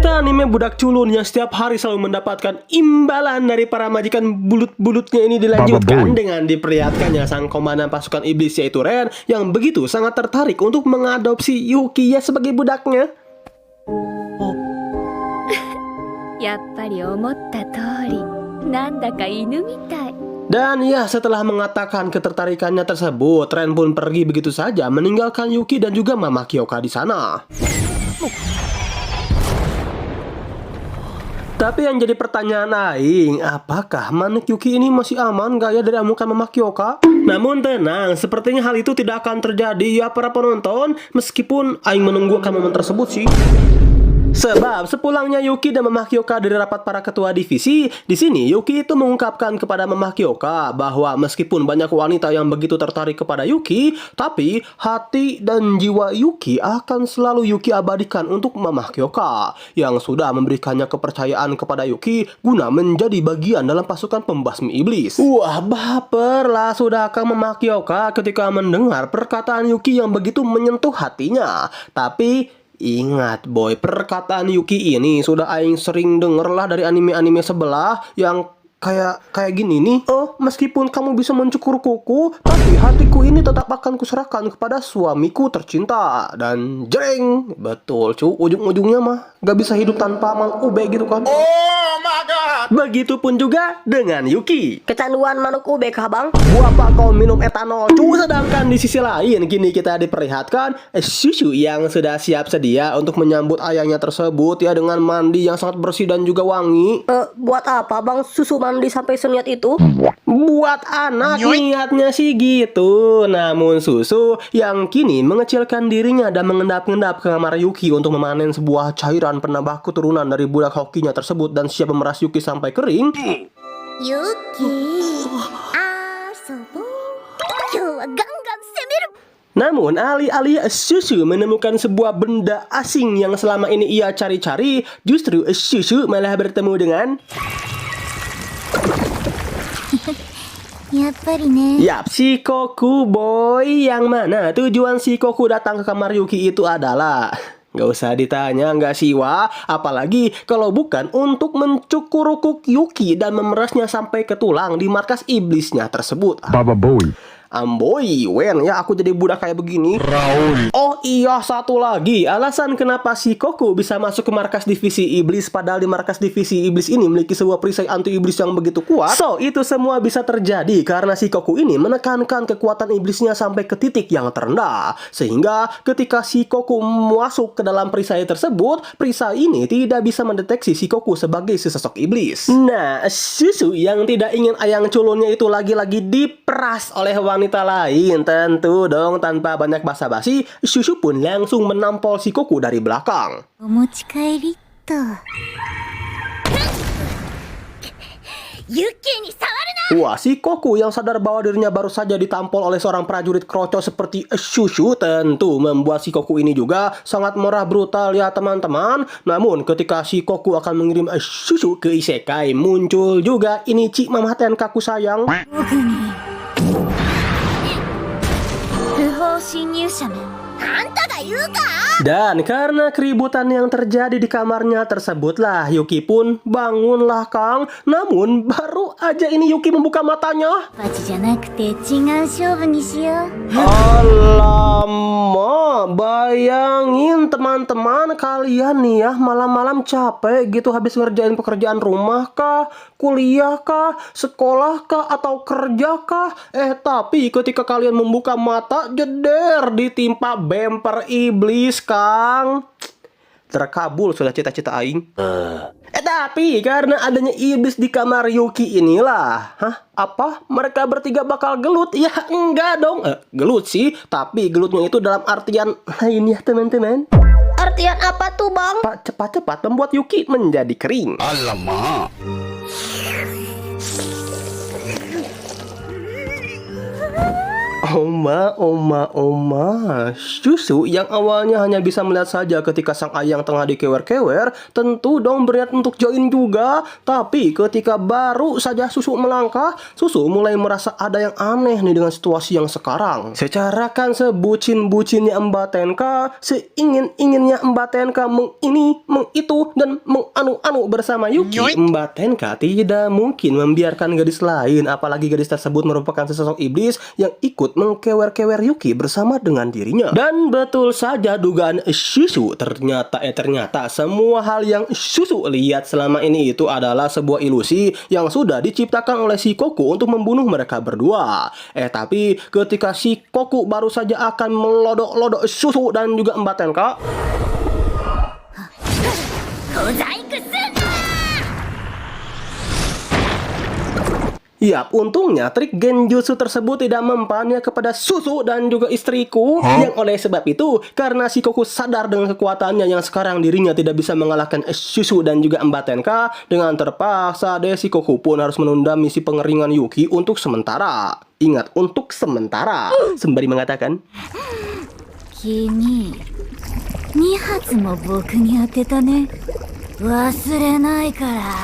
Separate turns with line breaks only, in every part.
Cerita anime budak culun yang setiap hari selalu mendapatkan imbalan dari para majikan bulut-bulutnya ini dilanjutkan dengan diperlihatkannya sang komandan pasukan iblis yaitu Ren yang begitu sangat tertarik untuk mengadopsi Yukiya sebagai budaknya.
やっぱり思った通りなんだか犬みたい
Dan ya, setelah mengatakan ketertarikannya tersebut, Ren pun pergi begitu saja meninggalkan Yuki dan juga Mama Kyoka di sana. Tapi yang jadi pertanyaan aing, apakah Manik Yuki ini masih aman gak ya dari amukan Mama Kyoka? Namun tenang, sepertinya hal itu tidak akan terjadi ya para penonton, meskipun aing menunggu akan momen tersebut sih. Sebab sepulangnya Yuki dan Mama Kyoka dari rapat para ketua divisi, di sini Yuki itu mengungkapkan kepada Mama Kyoka bahwa meskipun banyak wanita yang begitu tertarik kepada Yuki, tapi hati dan jiwa Yuki akan selalu Yuki abadikan untuk Mama Kyoka yang sudah memberikannya kepercayaan kepada Yuki guna menjadi bagian dalam pasukan pembasmi iblis. Wah, baper lah sudahkah Mama Kyoka ketika mendengar perkataan Yuki yang begitu menyentuh hatinya. Tapi ingat boy, perkataan Yuki ini sudah aing sering denger lah dari anime-anime sebelah yang kayak gini nih. Oh, meskipun kamu bisa mencukur kuku, tapi hatiku ini tetap akan kuserahkan kepada suamiku tercinta. Dan jreng, betul cu, ujung-ujungnya mah gak bisa hidup tanpa Mang Ube gitu kan. Oh my god. Begitupun juga dengan Yuki.
Kecanduan manuk ube kah bang?
Buapa kau minum etanol cu. Sedangkan di sisi lain kini kita diperlihatkan susu yang sudah siap sedia untuk menyambut ayahnya tersebut ya, dengan mandi yang sangat bersih dan juga wangi.
Buat apa bang susu mandi sampai seniat itu?
Buat anak niatnya sih gitu. Namun susu yang kini mengecilkan dirinya dan mengendap-endap ke kamar Yuki untuk memanen sebuah cairan penambah keturunan dari budak hokinya tersebut dan siap memeras Yuki sampai kering.
Yuki asobo kyou wa gangan semeru.
Namun alih-alih susu menemukan sebuah benda asing yang selama ini ia cari-cari, justru susu malah bertemu dengan Yap, Shikoku boy. Yang mana tujuan Shikoku datang ke kamar Yuki itu adalah, gak usah ditanya gak sih Wa, apalagi kalau bukan untuk mencukur kuku Yuki dan memerasnya sampai ke tulang di markas iblisnya tersebut.
Baba Boy.
Amboy, Wen ya aku jadi budak kayak begini.
Raul.
Oh iya, satu lagi alasan kenapa Shikoku bisa masuk ke markas divisi iblis, padahal di markas divisi iblis ini memiliki sebuah perisai anti iblis yang begitu kuat. So, itu semua bisa terjadi karena Shikoku ini menekankan kekuatan iblisnya sampai ke titik yang terendah. Sehingga ketika Shikoku masuk ke dalam perisai tersebut, perisai ini tidak bisa mendeteksi Shikoku sebagai sesosok iblis. Nah, susu yang tidak ingin ayang culunnya itu lagi-lagi diperas oleh wanita lain. Tentu dong tanpa banyak basa-basi, susu pun langsung menampol Shikoku dari belakang. Wah, Shikoku yang sadar bahwa dirinya baru saja ditampol oleh seorang prajurit kroco seperti susu tentu membuat Shikoku ini juga sangat marah brutal ya teman-teman. Namun ketika Shikoku akan mengirim susu ke isekai, muncul juga Inichi Mama Tenkaku sayang. Dan karena keributan yang terjadi di kamarnya tersebutlah Yuki pun bangunlah Kang. Namun baru aja ini Yuki membuka matanya, alamak, bayangin teman-teman kalian nih ya, malam-malam capek gitu habis ngerjain pekerjaan rumah kah, kuliah kah, sekolah kah, atau kerja kah. Tapi ketika kalian membuka mata, jeder ditimpa bemper iblis Kang. Terkabul sudah cita-cita aing. Tapi karena adanya iblis di kamar Yuki inilah, apa? Mereka bertiga bakal gelut? Ya enggak dong. Gelut sih, tapi gelutnya itu dalam artian lain ya teman-teman.
Artian apa tuh bang?
Cepat-cepat membuat Yuki menjadi kering.
Alamak.
Oma. Susu yang awalnya hanya bisa melihat saja ketika sang ayang tengah dikewer-kewer, tentu dong berniat untuk join juga. Tapi ketika baru saja Susu melangkah, Susu mulai merasa ada yang aneh nih dengan situasi yang sekarang. Secara kan sebucin-bucinnya Mbak Tenka, seingin-inginnya Mbak Tenka mengini, mengitu, dan bersama Yuki, Mbak Tenka tidak mungkin membiarkan gadis lain, apalagi gadis tersebut merupakan sesosok iblis yang ikut mengkewer-kewer Yuki bersama dengan dirinya. Dan betul saja dugaan Susu, ternyata semua hal yang Susu lihat selama ini itu adalah sebuah ilusi yang sudah diciptakan oleh Shikoku untuk membunuh mereka berdua. Tapi ketika Shikoku baru saja akan melodok-lodok Susu dan juga Mbak Tenka, yap, untungnya trik genjutsu tersebut tidak mempannya kepada Susu dan juga istriku. Yang oleh sebab itu, karena Shikoku sadar dengan kekuatannya yang sekarang dirinya tidak bisa mengalahkan Susu dan juga Mbak Tenka, dengan terpaksa Shikoku pun harus menunda misi pengeringan Yuki untuk sementara. Ingat, untuk sementara. Sembari mengatakan,
Kimi, 2発も僕に当てたね。忘れないから。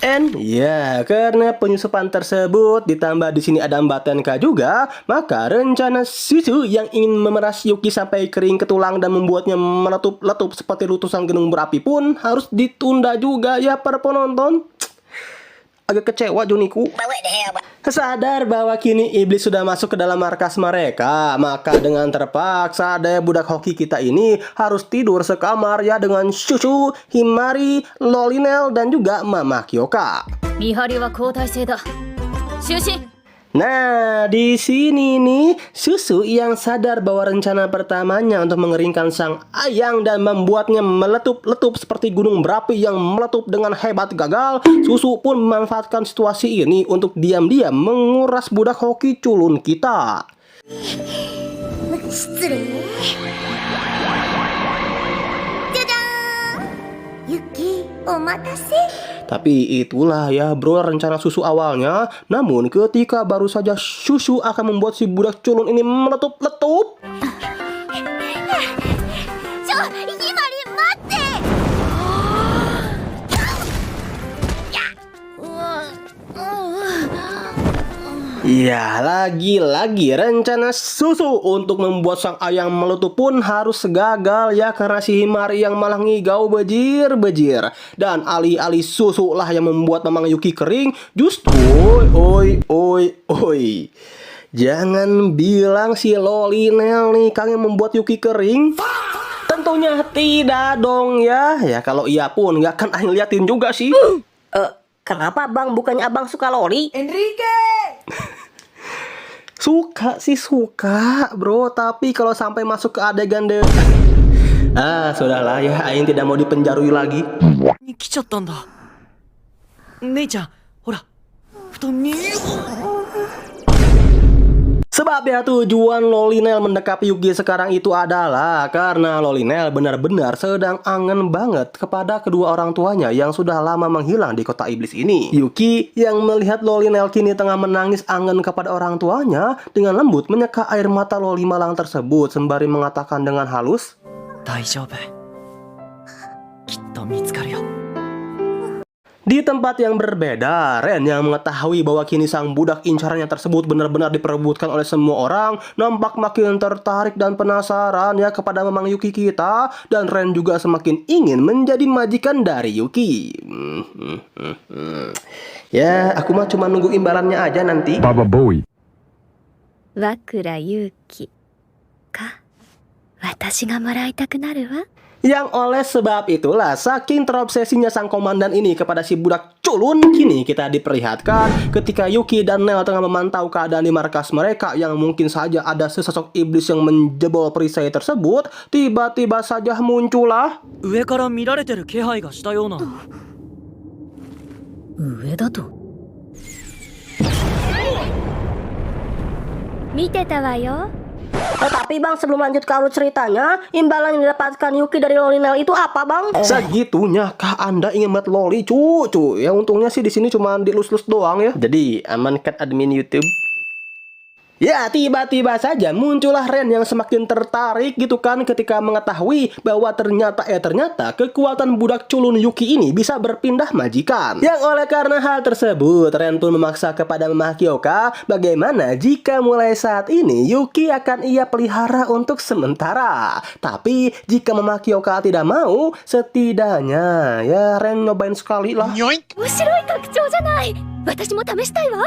and ya, karena penyusupan tersebut ditambah di sini ada Mbak Tenka juga, maka rencana Susu yang ingin memeras Yuki sampai kering ke tulang dan membuatnya meletup-letup seperti letusan gunung berapi pun harus ditunda juga ya para penonton. Agak kecewa Juniku. Sadar bahwa kini iblis sudah masuk ke dalam markas mereka, maka dengan terpaksa daya budak hoki kita ini harus tidur sekamar ya dengan Susu, Himari, Lolinel, dan juga Mama Kyoka.
見張りは交代制だ。就寝。
Nah, di sini nih Susu yang sadar bahwa rencana pertamanya untuk mengeringkan sang ayang dan membuatnya meletup-letup seperti gunung berapi yang meletup dengan hebat gagal. Susu pun memanfaatkan situasi ini untuk diam-diam menguras budak hoki culun kita.
Yuki, omatase.
Tapi itulah ya bro rencana Susu awalnya. Namun ketika baru saja Susu akan membuat si budak culun ini meletup-letup,
Himari, mate!
ya lagi-lagi rencana Susu untuk membuat sang ayang meletup pun harus gagal ya, karena si Himari yang malah ngigau bejir-bejir. Dan alih-alih Susu lah yang membuat Mamang Yuki kering, justru oi. Jangan bilang si Lolinel nih Kang yang membuat Yuki kering. Tentunya tidak dong ya. Ya kalau iya pun nggak akan Aing liatin juga sih.
Kenapa bang? Bukannya abang suka loli?
Suka sih suka bro, tapi kalau sampai masuk ke adegan deh. Sudahlah ya, Aing tidak mau dipenjarui lagi.
に来ちゃったんだ。姉ちゃん、ほら、布団に。
Sebab ya tujuan Lolinel mendekap Yuki sekarang itu adalah karena Lolinel benar-benar sedang angen banget kepada kedua orang tuanya yang sudah lama menghilang di kota iblis ini. Yuki yang melihat Lolinel kini tengah menangis angen kepada orang tuanya, dengan lembut menyeka air mata Loli malang tersebut sembari mengatakan dengan halus,
大丈夫。きっと見つかるよ。
Di tempat yang berbeda, Ren yang mengetahui bahwa kini sang budak incarannya tersebut benar-benar diperebutkan oleh semua orang, nampak makin tertarik dan penasaran ya kepada Mamang Yuki kita. Dan Ren juga semakin ingin menjadi majikan dari Yuki. Ya, aku mah cuma nunggu imbalannya aja nanti.
Baba Boy.
Wakura Yuki. Ka? Watashi ga moraitaku naru wa?
Yang oleh sebab itulah saking terobsesinya sang komandan ini kepada si budak culun, kini kita diperlihatkan ketika Yuki dan Nel tengah memantau keadaan di markas mereka yang mungkin saja ada sesosok iblis yang menjebol perisai tersebut. Tiba-tiba saja muncullah
上から見られてる気配がしたような。
上だと。見てたわよ。
Tapi bang, sebelum lanjut ke alur ceritanya, imbalan yang didapatkan Yuki dari Lolinel itu apa bang?
Segitunya kah Anda ingin buat loli cucu? Ya untungnya sih di sini cuma dilus-lus doang ya. Jadi amankan admin YouTube. Ya, tiba-tiba saja muncullah Ren yang semakin tertarik gitu kan ketika mengetahui bahwa ternyata kekuatan budak culun Yuki ini bisa berpindah majikan. Yang oleh karena hal tersebut, Ren pun memaksa kepada Mama Hyoka bagaimana jika mulai saat ini Yuki akan ia pelihara untuk sementara. Tapi jika Mama Hyoka tidak mau, setidaknya ya Ren nyobain sekali lah.
面白い拡張じゃない。私も試したいわ。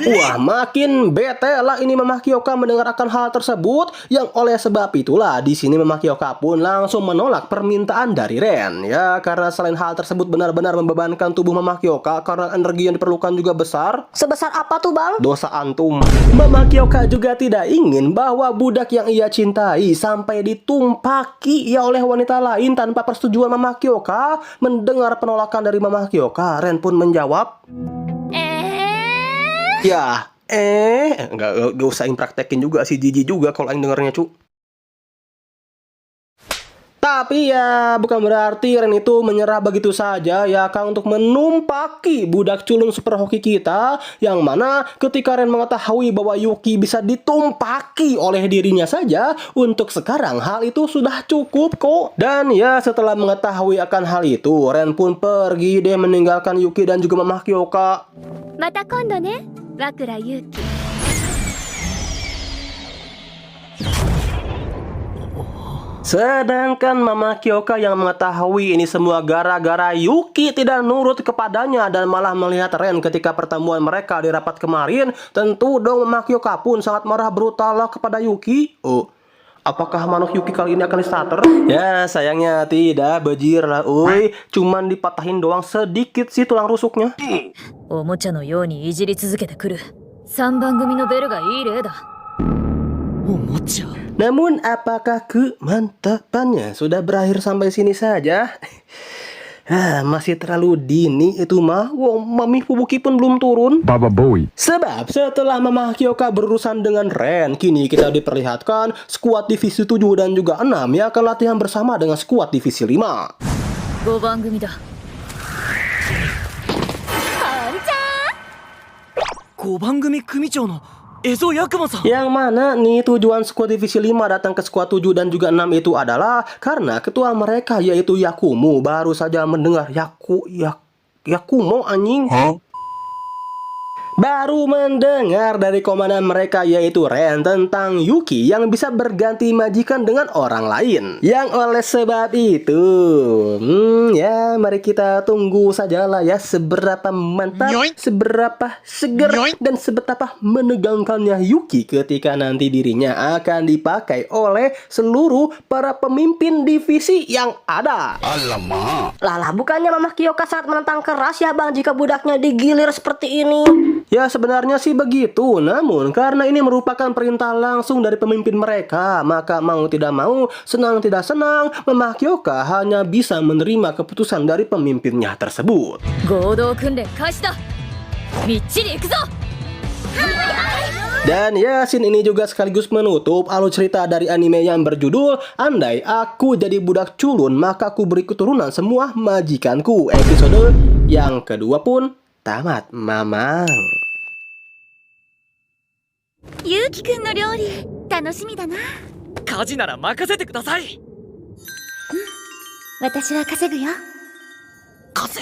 Wah, makin bete lah ini Mama Hyoka mendengar akan hal tersebut. Yang oleh sebab itulah di sini Mama Hyoka pun langsung menolak permintaan dari Ren. Ya, karena selain hal tersebut benar-benar membebankan tubuh Mama Hyoka karena energi yang diperlukan juga besar.
Sebesar apa tuh bang?
Dosa antum. Mama Hyoka juga tidak ingin bahwa budak yang ia cintai sampai ditumpaki ya oleh wanita lain tanpa persetujuan Mama Hyoka. Mendengar penolakan dari Mama Hyoka, Ren pun menjawab, ya, nggak usah praktekin juga sih, jijik juga kalau aing dengarnya cu. Tapi ya bukan berarti Ren itu menyerah begitu saja ya Kang untuk menumpaki budak culun super hoki kita. Yang mana ketika Ren mengetahui bahwa Yuki bisa ditumpaki oleh dirinya saja, untuk sekarang hal itu sudah cukup kok. Dan ya setelah mengetahui akan hal itu, Ren pun pergi deh meninggalkan Yuki dan juga Mama Hyoka.
また今度ね、和倉優希。
Sedangkan Mama Hyoka yang mengetahui ini semua gara-gara Yuki tidak nurut kepadanya dan malah melihat Ren ketika pertemuan mereka di rapat kemarin, tentu dong Mama Hyoka pun sangat marah brutal lah kepada Yuki. Oh, apakah manuk Yuki kali ini akan distarter? Ya sayangnya tidak, bejir lah uy. Cuman dipatahin doang sedikit sih tulang rusuknya.
おもちゃのようにいじり続けてくる3番組のベルがいい例だ。
おもちゃ。
Namun apakah kemantapannya sudah berakhir sampai sini saja? Masih terlalu dini itu mah. Wow, Mami Fubuki pun belum turun.
Baba Bowie.
Sebab setelah Mama Hyoka berurusan dengan Ren, kini kita diperlihatkan skuad divisi 7 dan juga 6 yang akan latihan bersama dengan skuad divisi 5.
5番組だ。
5番組組長の江戸ヤクマさん。
Yang mana nih tujuan skuad divisi 5 datang ke skuad 7 dan juga 6 itu adalah karena ketua mereka yaitu Yakumo baru saja mendengar Yakumo anjing. Baru mendengar dari komandan mereka yaitu Ren tentang Yuki yang bisa berganti majikan dengan orang lain. Yang oleh sebab itu, ya mari kita tunggu sajalah ya seberapa mantap, seberapa seger dan seberapa menegangkannya Yuki ketika nanti dirinya akan dipakai oleh seluruh para pemimpin divisi yang ada.
Alamak.
Lah bukannya Mama Hyoka sangat menentang keras ya bang jika budaknya digilir seperti ini?
Ya sebenarnya sih begitu, namun karena ini merupakan perintah langsung dari pemimpin mereka, maka mau tidak mau, senang tidak senang, Mama Hyoka hanya bisa menerima keputusan dari pemimpinnya tersebut.
合同訓練開始だ。みっちり行くぞ。
Dan ya, scene ini juga sekaligus menutup alur cerita dari anime yang berjudul Andai Aku Jadi Budak Culun Maka Aku Beri Keturunan Semua Majikanku. Episode yang kedua pun tamat, mamang.
ゆうきくんの料理楽しみだな。
家事なら任せてください。
私は稼ぐよ。
風。